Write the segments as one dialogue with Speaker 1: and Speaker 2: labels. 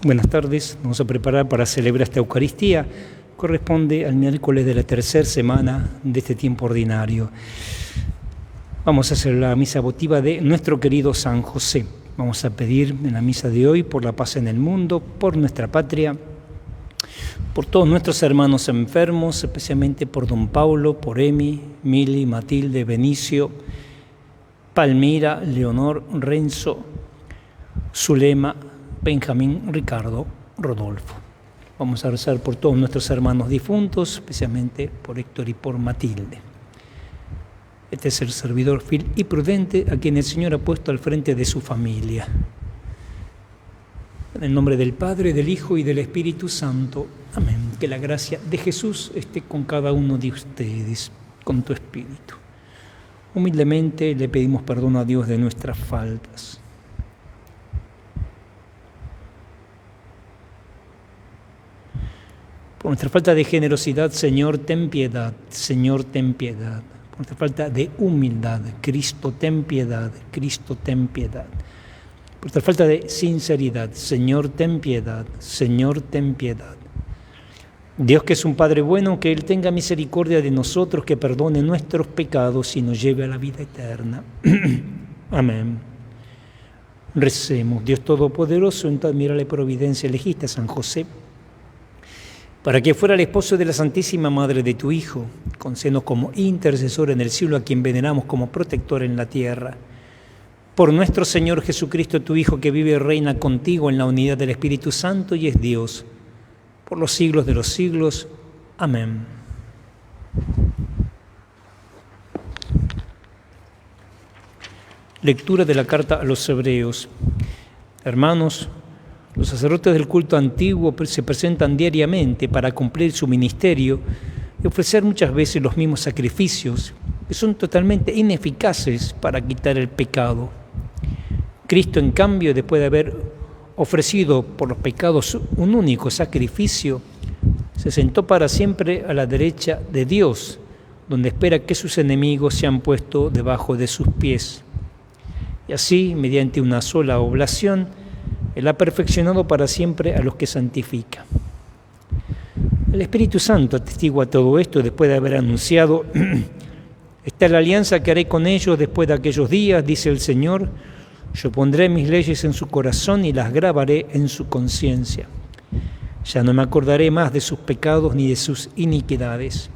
Speaker 1: Buenas tardes, vamos a preparar para celebrar esta Eucaristía. Corresponde al miércoles de la tercera semana de este tiempo ordinario. Vamos a hacer la misa votiva de nuestro querido San José. Vamos a pedir en la misa de hoy por la paz en el mundo, por nuestra patria, por todos nuestros hermanos enfermos, especialmente por don Paulo, por Emi, Mili, Matilde, Benicio, Palmira, Leonor, Renzo, Zulema, Benjamín, Ricardo, Rodolfo. Vamos a rezar por todos nuestros hermanos difuntos, especialmente por Héctor y por Matilde. Este es el servidor fiel y prudente a quien el Señor ha puesto al frente de su familia. En el nombre del Padre, del Hijo y del Espíritu Santo. Amén. Que la gracia de Jesús esté con cada uno de ustedes, con tu espíritu. Humildemente le pedimos perdón a Dios de nuestras faltas. Por nuestra falta de generosidad, Señor, ten piedad. Señor, ten piedad. Por nuestra falta de humildad, Cristo, ten piedad. Cristo, ten piedad. Por nuestra falta de sinceridad, Señor, ten piedad. Señor, ten piedad. Dios, que es un Padre bueno, que Él tenga misericordia de nosotros, que perdone nuestros pecados y nos lleve a la vida eterna. Amén. Recemos. Dios Todopoderoso, en tu admirable providencia elegiste a San José para que fuera el esposo de la Santísima Madre de tu Hijo. Concédenos como intercesor en el cielo, a quien veneramos como protector en la tierra. Por nuestro Señor Jesucristo, tu Hijo, que vive y reina contigo en la unidad del Espíritu Santo y es Dios, por los siglos de los siglos. Amén. Lectura de la carta a los Hebreos. Hermanos, los sacerdotes del culto antiguo se presentan diariamente para cumplir su ministerio y ofrecer muchas veces los mismos sacrificios que son totalmente ineficaces para quitar el pecado. Cristo, en cambio, después de haber ofrecido por los pecados un único sacrificio, se sentó para siempre a la derecha de Dios, donde espera que sus enemigos sean puestos debajo de sus pies. Y así, mediante una sola oblación, Él ha perfeccionado para siempre a los que santifica. El Espíritu Santo atestigua todo esto después de haber anunciado: esta es la alianza que haré con ellos después de aquellos días, dice el Señor. Yo pondré mis leyes en su corazón y las grabaré en su conciencia. Ya no me acordaré más de sus pecados ni de sus iniquidades.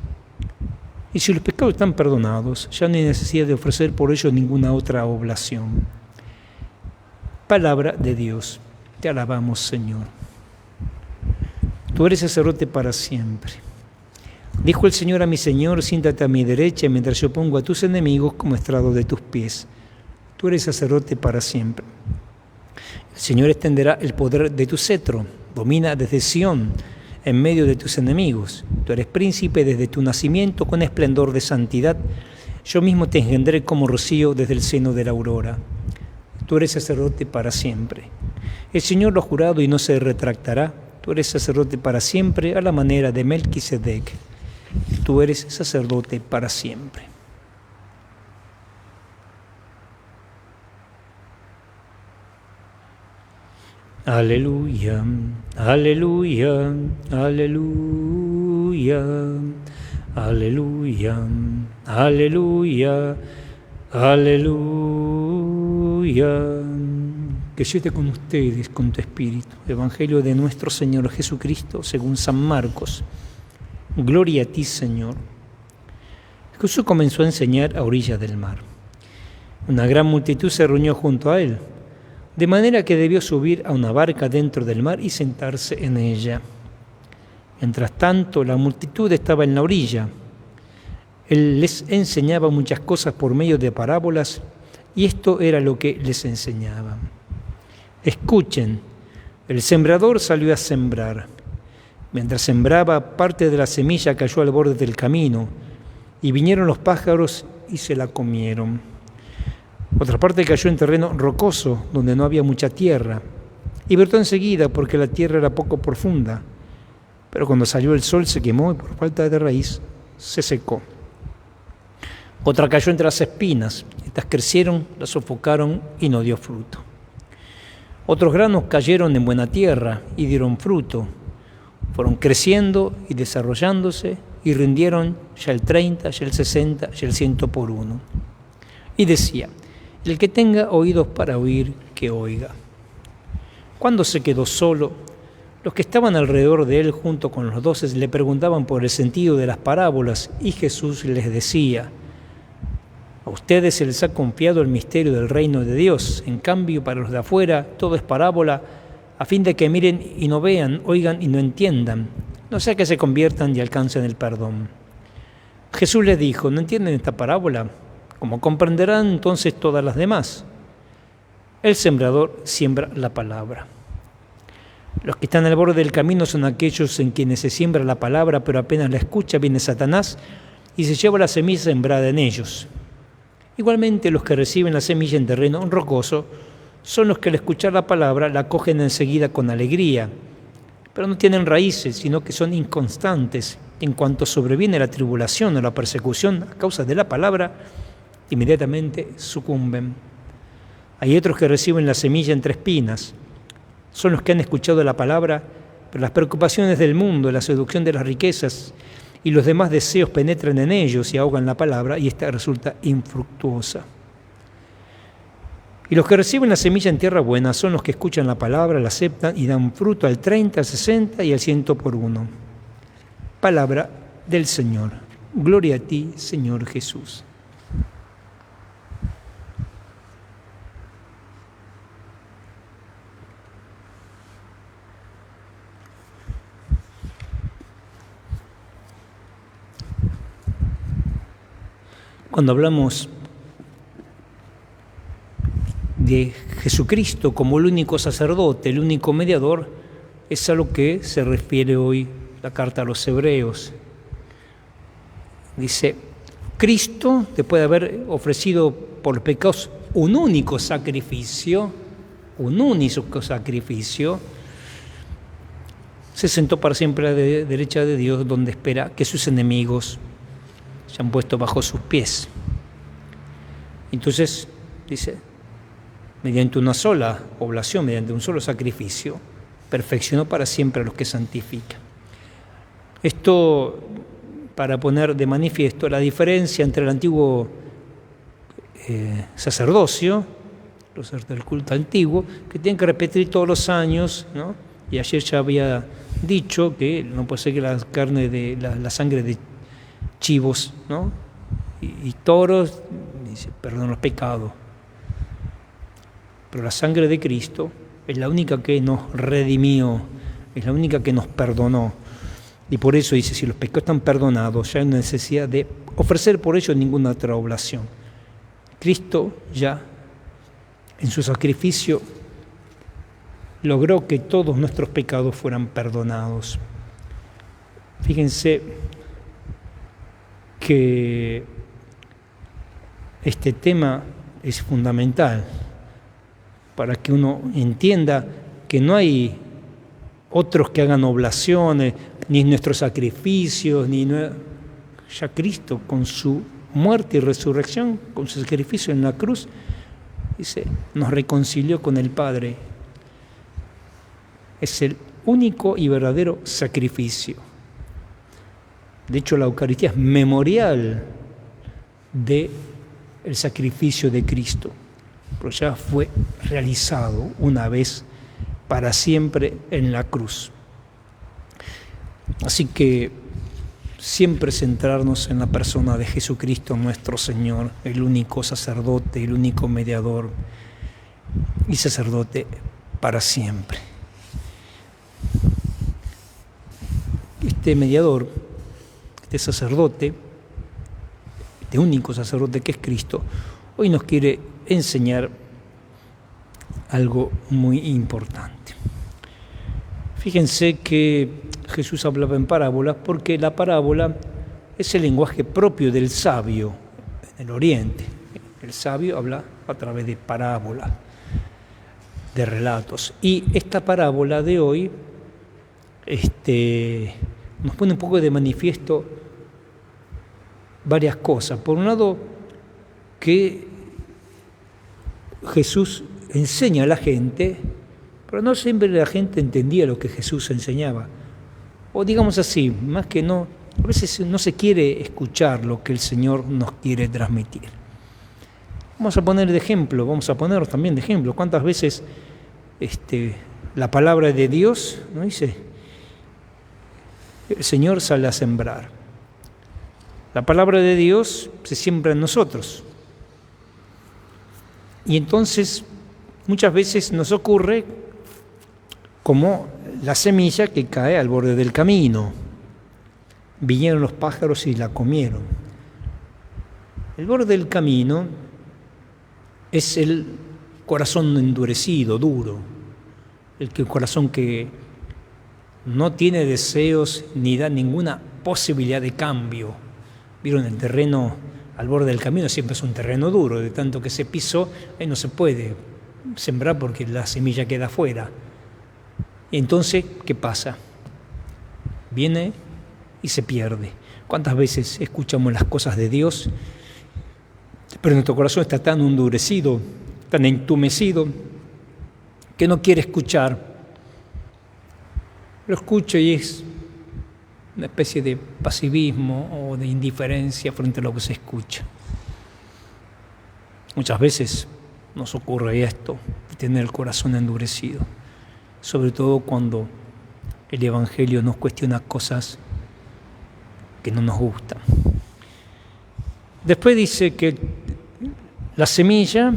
Speaker 1: Y si los pecados están perdonados, ya no hay necesidad de ofrecer por ellos ninguna otra oblación. Palabra de Dios. Te alabamos, Señor. Tú eres sacerdote para siempre. Dijo el Señor a mi Señor: siéntate a mi derecha mientras yo pongo a tus enemigos como estrado de tus pies. Tú eres sacerdote para siempre. El Señor extenderá el poder de tu cetro. Domina desde Sión, en medio de tus enemigos. Tú eres príncipe desde tu nacimiento con esplendor de santidad. Yo mismo te engendré como rocío desde el seno de la aurora. Tú eres sacerdote para siempre. El Señor lo ha jurado y no se retractará. Tú eres sacerdote para siempre, a la manera de Melquisedec. Tú eres sacerdote para siempre. Aleluya, aleluya, aleluya, aleluya, aleluya, aleluya. Que yo esté con ustedes, con tu espíritu. Evangelio de nuestro Señor Jesucristo, según San Marcos. Gloria a ti, Señor. Jesús comenzó a enseñar a orillas del mar. Una gran multitud se reunió junto a él, de manera que debió subir a una barca dentro del mar y sentarse en ella. Mientras tanto, la multitud estaba en la orilla. Él les enseñaba muchas cosas por medio de parábolas, y esto era lo que les enseñaba. Escuchen, el sembrador salió a sembrar. Mientras sembraba, parte de la semilla cayó al borde del camino, y vinieron los pájaros y se la comieron. Otra parte cayó en terreno rocoso, donde no había mucha tierra, y brotó enseguida porque la tierra era poco profunda. Pero cuando salió el sol se quemó y por falta de raíz se secó. Otra cayó entre las espinas. Estas crecieron, la sofocaron y no dio fruto. Otros granos cayeron en buena tierra y dieron fruto. Fueron creciendo y desarrollándose y rindieron ya el 30, ya el 60, ya el 100 por uno. Y decía: el que tenga oídos para oír, que oiga. Cuando se quedó solo, los que estaban alrededor de él junto con los 12 le preguntaban por el sentido de las parábolas, y Jesús les decía: a ustedes se les ha confiado el misterio del reino de Dios. En cambio, para los de afuera, todo es parábola, a fin de que miren y no vean, oigan y no entiendan, no sea que se conviertan y alcancen el perdón. Jesús les dijo: ¿no entienden esta parábola? ¿Cómo comprenderán entonces todas las demás? El sembrador siembra la palabra. Los que están al borde del camino son aquellos en quienes se siembra la palabra, pero apenas la escucha viene Satanás y se lleva la semilla sembrada en ellos. Igualmente, los que reciben la semilla en terreno rocoso son los que al escuchar la palabra la acogen enseguida con alegría, pero no tienen raíces, sino que son inconstantes. En cuanto sobreviene la tribulación o la persecución a causa de la palabra, inmediatamente sucumben. Hay otros que reciben la semilla entre espinas. Son los que han escuchado la palabra, pero las preocupaciones del mundo, la seducción de las riquezas y los demás deseos penetran en ellos y ahogan la palabra, y esta resulta infructuosa. Y los que reciben la semilla en tierra buena son los que escuchan la palabra, la aceptan y dan fruto al 30, al 60 y al 100 por uno. Palabra del Señor. Gloria a ti, Señor Jesús. Cuando hablamos de Jesucristo como el único sacerdote, el único mediador, es a lo que se refiere hoy la carta a los Hebreos. Dice: Cristo, después de haber ofrecido por los pecados un único sacrificio, se sentó para siempre a la derecha de Dios, donde espera que sus enemigos se han puesto bajo sus pies. Entonces, dice, mediante una sola oblación, mediante un solo sacrificio, perfeccionó para siempre a los que santifican. Esto para poner de manifiesto la diferencia entre el antiguo sacerdocio, los del culto antiguo, que tienen que repetir todos los años, ¿no? Y ayer ya había dicho que no puede ser que la carne de la sangre de chivos, ¿no? y toros, dice, perdón los pecados. Pero la sangre de Cristo es la única que nos redimió, es la única que nos perdonó. Y por eso dice, si los pecados están perdonados, ya no hay necesidad de ofrecer por ellos ninguna otra oblación. Cristo ya, en su sacrificio, logró que todos nuestros pecados fueran perdonados. Fíjense que este tema es fundamental para que uno entienda que no hay otros que hagan oblaciones, ni nuestros sacrificios, ya Cristo con su muerte y resurrección, con su sacrificio en la cruz, dice, nos reconcilió con el Padre. Es el único y verdadero sacrificio. De hecho, la Eucaristía es memorial del sacrificio de Cristo, pero ya fue realizado una vez para siempre en la cruz. Así que siempre centrarnos en la persona de Jesucristo nuestro Señor, el único sacerdote, el único mediador y sacerdote para siempre. Este mediador, este sacerdote, este único sacerdote que es Cristo, hoy nos quiere enseñar algo muy importante. Fíjense que Jesús hablaba en parábolas porque la parábola es el lenguaje propio del sabio en el Oriente. El sabio habla a través de parábolas, de relatos. Y esta parábola de hoy nos pone un poco de manifiesto varias cosas. Por un lado, que Jesús enseña a la gente pero no siempre la gente entendía lo que Jesús enseñaba. O digamos así, más que no, a veces no se quiere escuchar lo que el Señor nos quiere transmitir. Vamos a poner de ejemplo, vamos a ponernos también de ejemplo. ¿Cuántas veces la palabra de Dios, ¿no dice? El Señor sale a sembrar. La palabra de Dios se siembra en nosotros. Y entonces muchas veces nos ocurre como la semilla que cae al borde del camino. Vinieron los pájaros y la comieron. El borde del camino es el corazón endurecido, duro, el corazón que no tiene deseos ni da ninguna posibilidad de cambio. Vieron, el terreno al borde del camino siempre es un terreno duro, de tanto que se pisó, ahí no se puede sembrar porque la semilla queda afuera. Entonces, ¿qué pasa? Viene y se pierde. ¿Cuántas veces escuchamos las cosas de Dios, pero nuestro corazón está tan endurecido, tan entumecido, que no quiere escuchar? Lo escucho y es una especie de pasivismo o de indiferencia frente a lo que se escucha. Muchas veces nos ocurre esto, de tener el corazón endurecido, sobre todo cuando el Evangelio nos cuestiona cosas que no nos gustan. Después dice que la semilla,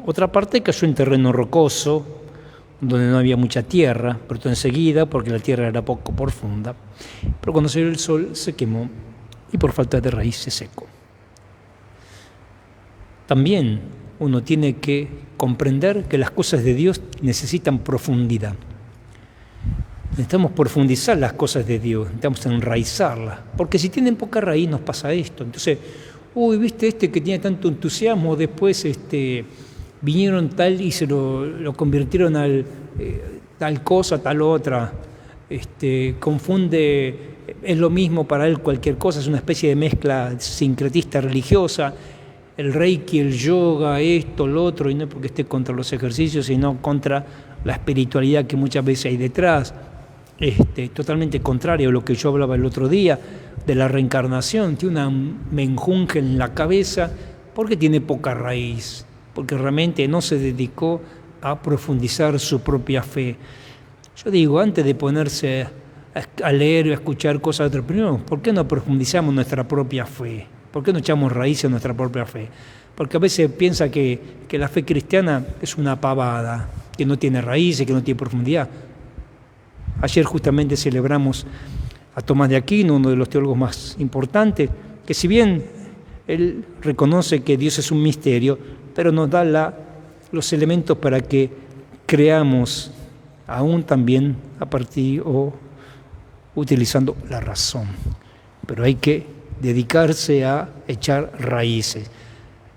Speaker 1: otra parte, cayó en terreno rocoso, donde no había mucha tierra, pero enseguida, porque la tierra era poco profunda, pero cuando salió el sol se quemó y por falta de raíz se secó. También uno tiene que comprender que las cosas de Dios necesitan profundidad. Necesitamos profundizar las cosas de Dios, necesitamos enraizarlas, porque si tienen poca raíz nos pasa esto. Entonces, viste que tenía tanto entusiasmo, después vinieron tal y se lo convirtieron al tal cosa, tal otra, confunde, es lo mismo para él cualquier cosa, es una especie de mezcla sincretista religiosa, el reiki, el yoga, esto, lo otro, y no porque esté contra los ejercicios, sino contra la espiritualidad que muchas veces hay detrás, totalmente contrario a lo que yo hablaba el otro día, de la reencarnación. Tiene una menjunje en la cabeza porque tiene poca raíz, porque realmente no se dedicó a profundizar su propia fe. Yo digo, antes de ponerse a leer o a escuchar cosas de otros, primero, ¿por qué no profundizamos nuestra propia fe? ¿Por qué no echamos raíces en nuestra propia fe? Porque a veces piensa que la fe cristiana es una pavada, que no tiene raíces, que no tiene profundidad. Ayer justamente celebramos a Tomás de Aquino, uno de los teólogos más importantes, que si bien él reconoce que Dios es un misterio, pero nos da los elementos para que creamos aún también a partir o utilizando la razón. Pero hay que dedicarse a echar raíces.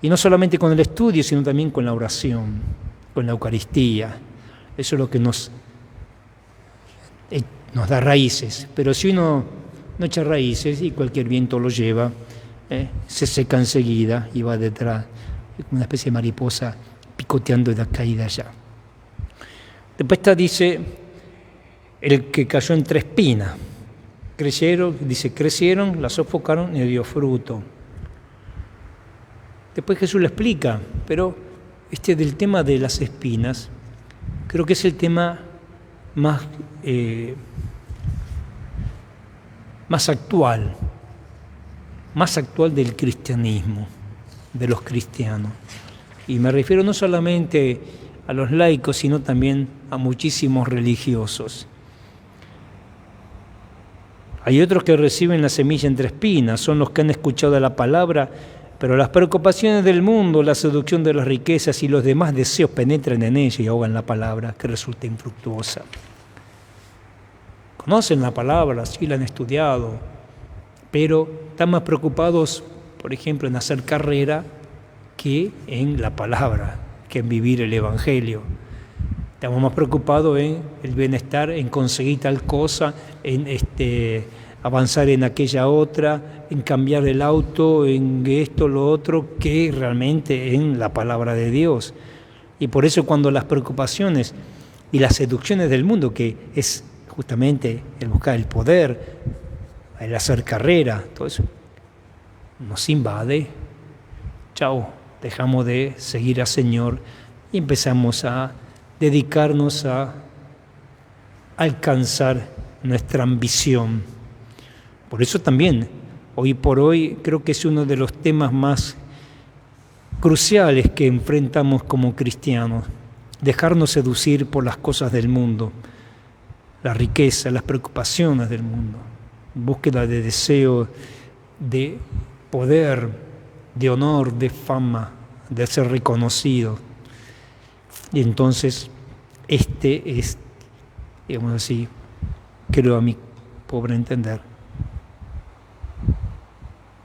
Speaker 1: Y no solamente con el estudio, sino también con la oración, con la Eucaristía. Eso es lo que nos da raíces. Pero si uno no echa raíces y cualquier viento lo lleva, se seca enseguida y va detrás, como una especie de mariposa picoteando de acá y de allá. Después dice, el que cayó entre espinas. Crecieron, la sofocaron y dio fruto. Después Jesús lo explica, pero del tema de las espinas, creo que es el tema más actual del cristianismo, de los cristianos. Y me refiero no solamente a los laicos, sino también a muchísimos religiosos. Hay otros que reciben la semilla entre espinas, son los que han escuchado la palabra, pero las preocupaciones del mundo, la seducción de las riquezas y los demás deseos penetran en ella y ahogan la palabra, que resulta infructuosa. Conocen la palabra, sí la han estudiado, pero están más preocupados, por ejemplo, en hacer carrera que en la palabra, que en vivir el Evangelio. Estamos más preocupados en el bienestar, en conseguir tal cosa, en avanzar en aquella otra, en cambiar el auto, en esto, lo otro, que realmente en la palabra de Dios. Y por eso cuando las preocupaciones y las seducciones del mundo, que es justamente el buscar el poder, el hacer carrera, todo eso, nos invade. Chao, dejamos de seguir al Señor y empezamos a dedicarnos a alcanzar nuestra ambición. Por eso también, hoy por hoy, creo que es uno de los temas más cruciales que enfrentamos como cristianos, dejarnos seducir por las cosas del mundo, la riqueza, las preocupaciones del mundo, búsqueda de deseo, de poder, de honor, de fama, de ser reconocido. Y entonces, este es, digamos así, creo a mi pobre entender,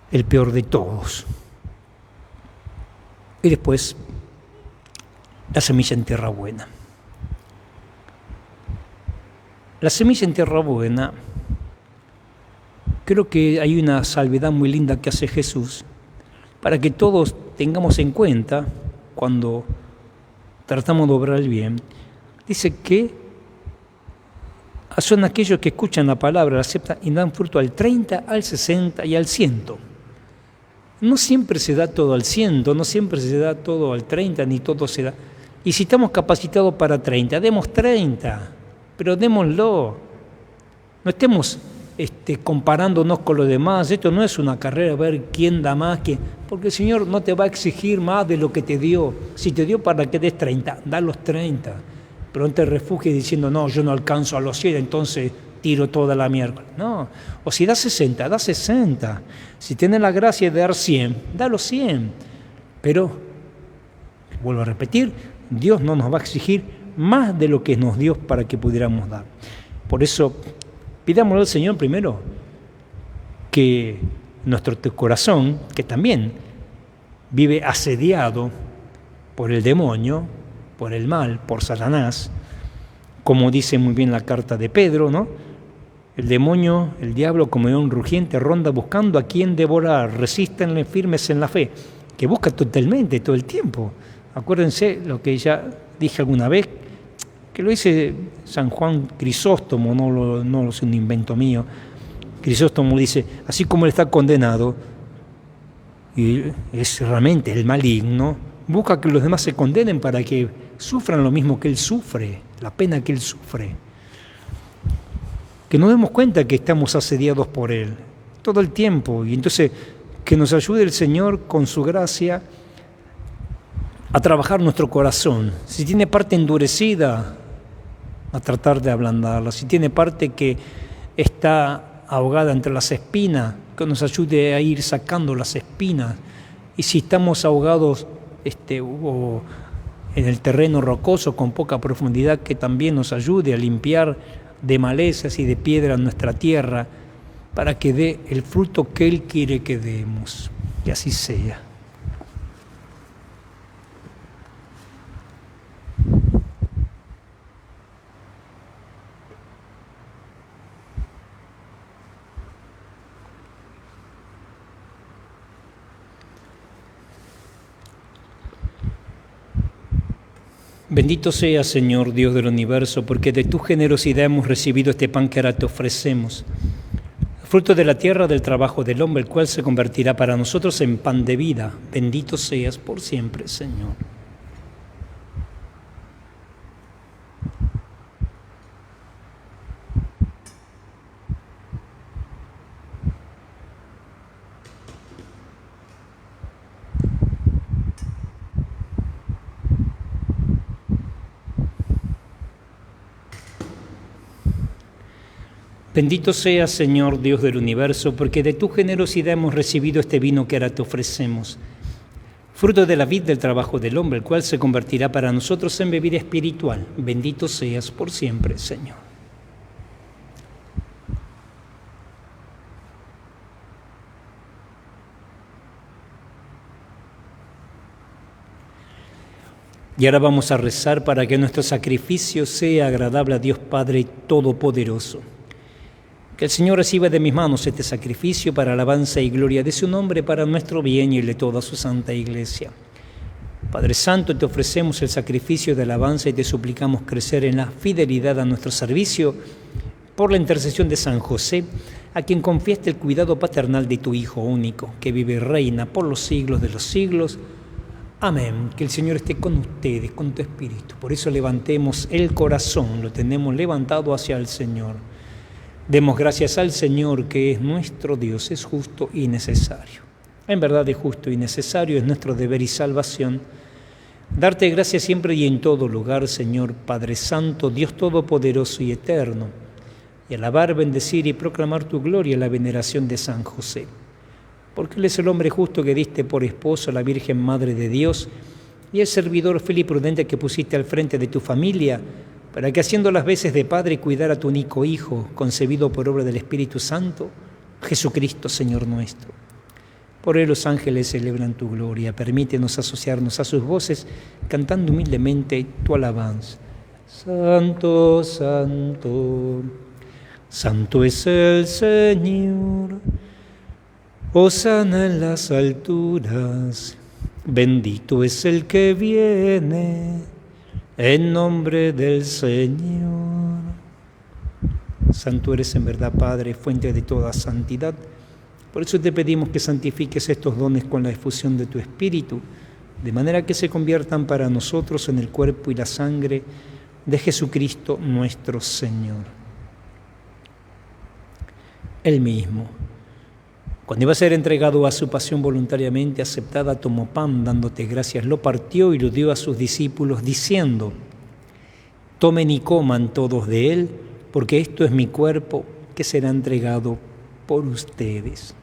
Speaker 1: el peor de todos. Y después, la semilla en tierra buena. La semilla en tierra buena, creo que hay una salvedad muy linda que hace Jesús para que todos tengamos en cuenta cuando tratamos de obrar el bien. Dice que son aquellos que escuchan la palabra, la aceptan y dan fruto al 30, al 60 y al 100. No siempre se da todo al 100, no siempre se da todo al 30, ni todo se da. Y si estamos capacitados para 30, demos 30, pero démoslo. No estemos comparándonos con los demás. Esto no es una carrera a ver quién da más, porque el Señor no te va a exigir más de lo que te dio. Si te dio para que des 30, da los 30. Pero no te refugies diciendo, no, yo no alcanzo a los 100, entonces tiro toda la miércoles. No, o si da 60, da 60. Si tienes la gracia de dar 100, da los 100. Pero, vuelvo a repetir, Dios no nos va a exigir más de lo que nos dio para que pudiéramos dar. Por eso, pidámosle al Señor primero que nuestro corazón, que también vive asediado por el demonio, por el mal, por Satanás, como dice muy bien la carta de Pedro, ¿no? El demonio, el diablo, como león rugiente, ronda buscando a quien devorar. Resístanle firmes en la fe, que busca totalmente, todo el tiempo. Acuérdense lo que ya dije alguna vez, que lo dice San Juan Crisóstomo, no es un invento mío. Crisóstomo dice, así como él está condenado, y es realmente el maligno, busca que los demás se condenen para que sufran lo mismo que él sufre, la pena que él sufre. Que nos demos cuenta que estamos asediados por él todo el tiempo, y entonces que nos ayude el Señor con su gracia a trabajar nuestro corazón. Si tiene parte endurecida, a tratar de ablandarla. Si tiene parte que está ahogada entre las espinas, que nos ayude a ir sacando las espinas. Y si estamos ahogados o en el terreno rocoso con poca profundidad, que también nos ayude a limpiar de malezas y de piedra nuestra tierra para que dé el fruto que Él quiere que demos. Que así sea. Bendito sea, Señor, Dios del universo, porque de tu generosidad hemos recibido este pan que ahora te ofrecemos, fruto de la tierra del trabajo del hombre, el cual se convertirá para nosotros en pan de vida. Bendito seas por siempre, Señor. Bendito seas, Señor, Dios del universo, porque de tu generosidad hemos recibido este vino que ahora te ofrecemos, fruto de la vid del trabajo del hombre, el cual se convertirá para nosotros en bebida espiritual. Bendito seas por siempre, Señor. Y ahora vamos a rezar para que nuestro sacrificio sea agradable a Dios Padre Todopoderoso. Que el Señor reciba de mis manos este sacrificio para alabanza y gloria de su nombre, para nuestro bien y el de toda su santa Iglesia. Padre Santo, te ofrecemos el sacrificio de alabanza y te suplicamos crecer en la fidelidad a nuestro servicio por la intercesión de San José, a quien confiaste el cuidado paternal de tu Hijo único, que vive y reina por los siglos de los siglos. Amén. Que el Señor esté con ustedes, con tu espíritu. Por eso levantemos el corazón, lo tenemos levantado hacia el Señor. Demos gracias al Señor, que es nuestro Dios, es justo y necesario. En verdad es justo y necesario, es nuestro deber y salvación. Darte gracias siempre y en todo lugar, Señor Padre Santo, Dios Todopoderoso y Eterno, y alabar, bendecir y proclamar tu gloria en la veneración de San José. Porque Él es el hombre justo que diste por esposo a la Virgen Madre de Dios y el servidor fiel y prudente que pusiste al frente de tu familia, para que haciendo las veces de padre cuidara a tu único Hijo, concebido por obra del Espíritu Santo, Jesucristo, Señor nuestro. Por Él los ángeles celebran tu gloria. Permítenos asociarnos a sus voces, cantando humildemente tu alabanza. Santo, santo, santo es el Señor. Hosana en las alturas, bendito es el que viene en nombre del Señor. Santo eres en verdad, Padre, fuente de toda santidad. Por eso te pedimos que santifiques estos dones con la efusión de tu Espíritu, de manera que se conviertan para nosotros en el cuerpo y la sangre de Jesucristo nuestro Señor. Él mismo, cuando iba a ser entregado a su pasión voluntariamente aceptada, tomó pan, dándote gracias, lo partió y lo dio a sus discípulos, diciendo: tomen y coman todos de él, porque esto es mi cuerpo que será entregado por ustedes.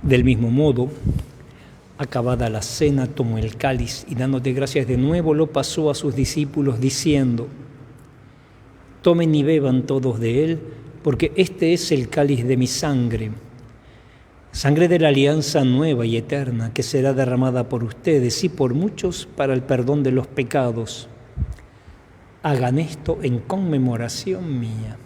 Speaker 1: Del mismo modo, acabada la cena, tomó el cáliz y dándote gracias de nuevo lo pasó a sus discípulos diciendo: tomen y beban todos de él, porque este es el cáliz de mi sangre, sangre de la alianza nueva y eterna, que será derramada por ustedes y por muchos para el perdón de los pecados. Hagan esto en conmemoración mía.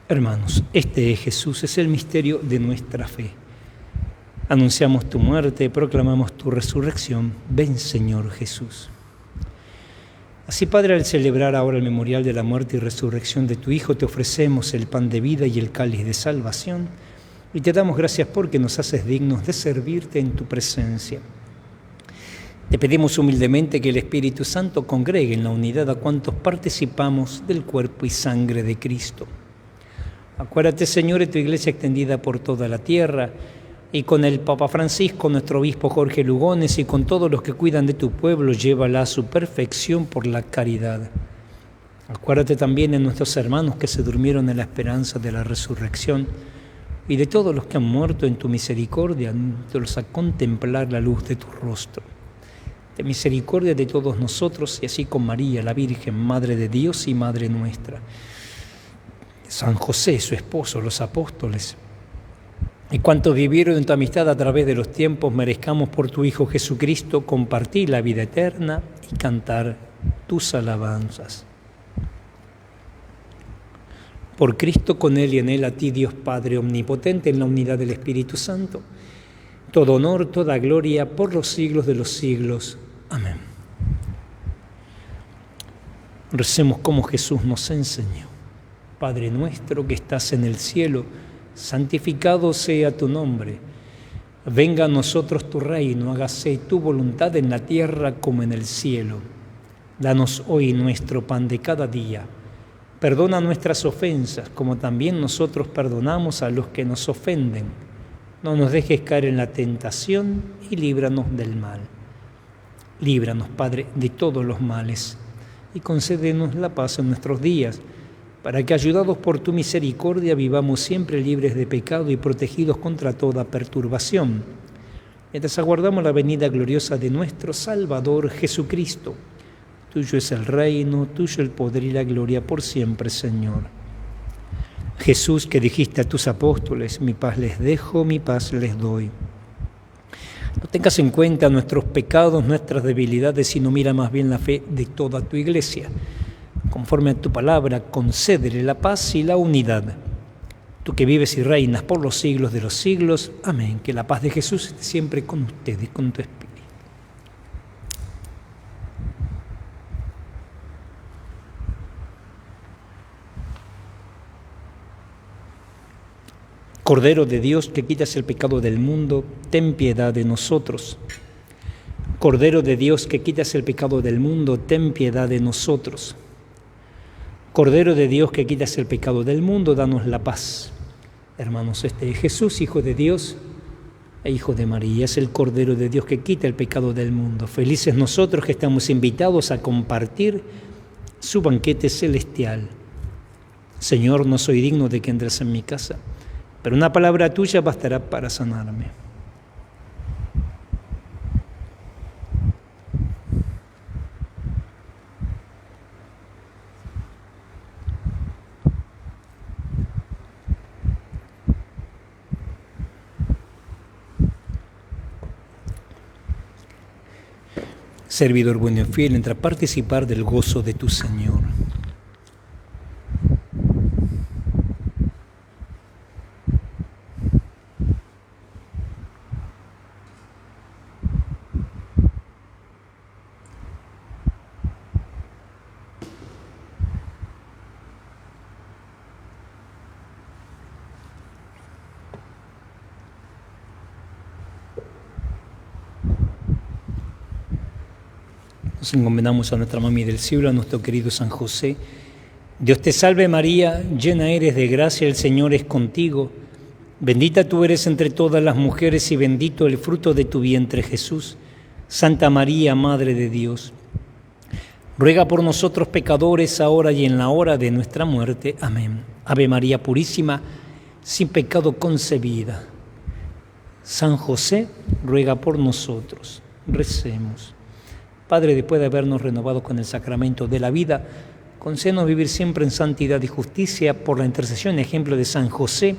Speaker 1: Hermanos, este es Jesús, es el misterio de nuestra fe. Anunciamos tu muerte, proclamamos tu resurrección. Ven, Señor Jesús. Así, Padre, al celebrar ahora el memorial de la muerte y resurrección de tu Hijo, te ofrecemos el pan de vida y el cáliz de salvación, y te damos gracias porque nos haces dignos de servirte en tu presencia. Te pedimos humildemente que el Espíritu Santo congregue en la unidad a cuantos participamos del cuerpo y sangre de Cristo. Acuérdate, Señor, de tu iglesia extendida por toda la tierra, y con el Papa Francisco, nuestro obispo Jorge Lugones, y con todos los que cuidan de tu pueblo, llévala a su perfección por la caridad. Acuérdate también de nuestros hermanos que se durmieron en la esperanza de la resurrección, y de todos los que han muerto en tu misericordia, ayúdalos a contemplar la luz de tu rostro. ten misericordia de todos nosotros, y así con María, la Virgen, Madre de Dios y Madre nuestra, San José, su esposo, los apóstoles, y cuantos vivieron en tu amistad a través de los tiempos, merezcamos por tu Hijo Jesucristo compartir la vida eterna y cantar tus alabanzas. Por Cristo, con Él y en Él, a ti, Dios Padre omnipotente, en la unidad del Espíritu Santo, todo honor, toda gloria, por los siglos de los siglos. Amén. Recemos como Jesús nos enseñó. Padre nuestro que estás en el cielo, santificado sea tu nombre. Venga a nosotros tu reino, hágase tu voluntad en la tierra como en el cielo. Danos hoy nuestro pan de cada día. Perdona nuestras ofensas, como también nosotros perdonamos a los que nos ofenden. No nos dejes caer en la tentación y líbranos del mal. Líbranos, Padre, de todos los males, y concédenos la paz en nuestros días, para que, ayudados por tu misericordia, vivamos siempre libres de pecado y protegidos contra toda perturbación, mientras aguardamos la venida gloriosa de nuestro Salvador Jesucristo. Tuyo es el reino, tuyo el poder y la gloria por siempre, Señor. Jesús, que dijiste a tus apóstoles, mi paz les dejo, mi paz les doy. No tengas en cuenta nuestros pecados, nuestras debilidades, sino mira más bien la fe de toda tu Iglesia. Conforme a tu palabra, concédele la paz y la unidad. Tú que vives y reinas por los siglos de los siglos. Amén. Que la paz de Jesús esté siempre con ustedes, con tu espíritu. Cordero de Dios, que quitas el pecado del mundo, ten piedad de nosotros. Cordero de Dios, que quitas el pecado del mundo, ten piedad de nosotros. Cordero de Dios, que quitas el pecado del mundo, danos la paz. Hermanos, este es Jesús, Hijo de Dios e Hijo de María. Es el Cordero de Dios que quita el pecado del mundo. Felices nosotros que estamos invitados a compartir su banquete celestial. Señor, no soy digno de que entres en mi casa, pero una palabra tuya bastará para sanarme. Servidor bueno y fiel, entra a participar del gozo de tu Señor. Nos encomendamos a nuestra Mami del Cielo, a nuestro querido San José. Dios te salve María, llena eres de gracia, el Señor es contigo. Bendita tú eres entre todas las mujeres y bendito el fruto de tu vientre Jesús. Santa María, Madre de Dios, ruega por nosotros pecadores, ahora y en la hora de nuestra muerte. Amén. Ave María Purísima, sin pecado concebida. San José, ruega por nosotros. Recemos. Padre, después de habernos renovado con el sacramento de la vida, concédenos vivir siempre en santidad y justicia por la intercesión y ejemplo de San José,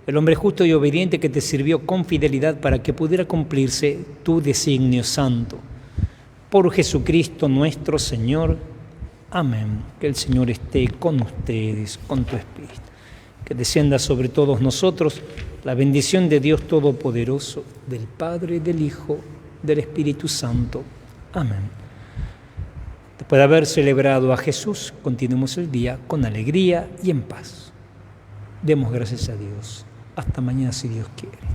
Speaker 1: el hombre justo y obediente que te sirvió con fidelidad para que pudiera cumplirse tu designio santo. Por Jesucristo nuestro Señor. Amén. Que el Señor esté con ustedes, con tu espíritu. Que descienda sobre todos nosotros la bendición de Dios Todopoderoso, del Padre, del Hijo, del Espíritu Santo. Amén. Después de haber celebrado a Jesús, continuemos el día con alegría y en paz. Demos gracias a Dios. Hasta mañana si Dios quiere.